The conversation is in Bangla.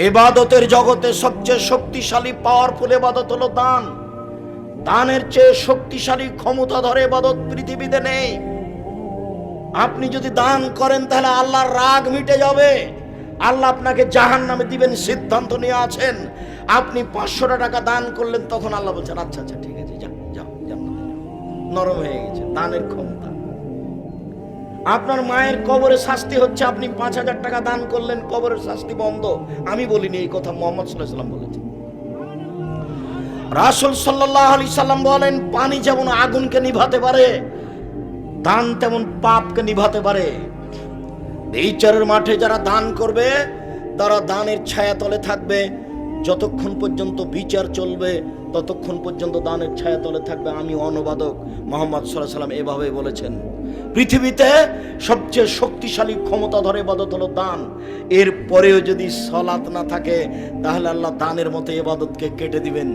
ইবাদতের জগতে সবচেয়ে শক্তিশালী পাওয়ারফুল ইবাদত হলো দান। দানের চেয়ে শক্তিশালী ক্ষমতাধর ইবাদত পৃথিবীতে নেই। আপনি যদি দান করেন তাহলে আল্লাহর রাগ মিটে যাবে, আল্লাহ আপনাকে জাহান্নামে দিবেন সিদ্ধান্ত নিয়ে আছেন। আপনি 500 টাকা দান করলেন, তখন আল্লাহ বলছেন আচ্ছা আচ্ছা ঠিক আছে, যাও যাও জান্নাতে যাও। নরম হয়ে গেছে দানের ক্ষমতা। আপনার মায়ের কবরে শাস্তি হচ্ছে, আপনি 5000 টাকা দান করলেন, কবরের শাস্তি বন্ধ। আমি বলিনি, এই কথা মুহাম্মদ সাল্লাল্লাহু আলাইহি ওয়াসাল্লাম বলেছেন। রাসূল সাল্লাল্লাহু আলাইহি সাল্লাম বলেন, পানি যেমন আগুনকে নিভাতে পারে, দান তেমন পাপকে নিভাতে পারে। বিচারের মাঠে যারা দান করবে তারা দানের ছায়াতলে থাকবে। যতক্ষণ পর্যন্ত বিচার চলবে ততক্ষণ পর্যন্ত দানের ছায়াতলে থাকবে। আমি অনুবাদক মুহাম্মদ সাল্লাল্লাহু আলাইহি সাল্লাম এভাবে বলেছেন। পৃথিবীতে সবচেয়ে শক্তিশালী ক্ষমতা ধরে ইবাদত হলো দান। এর পরেও যদি সালাত না থাকে তাহলে আল্লাহ দানের মতো ইবাদতকে কেটে দিবেন।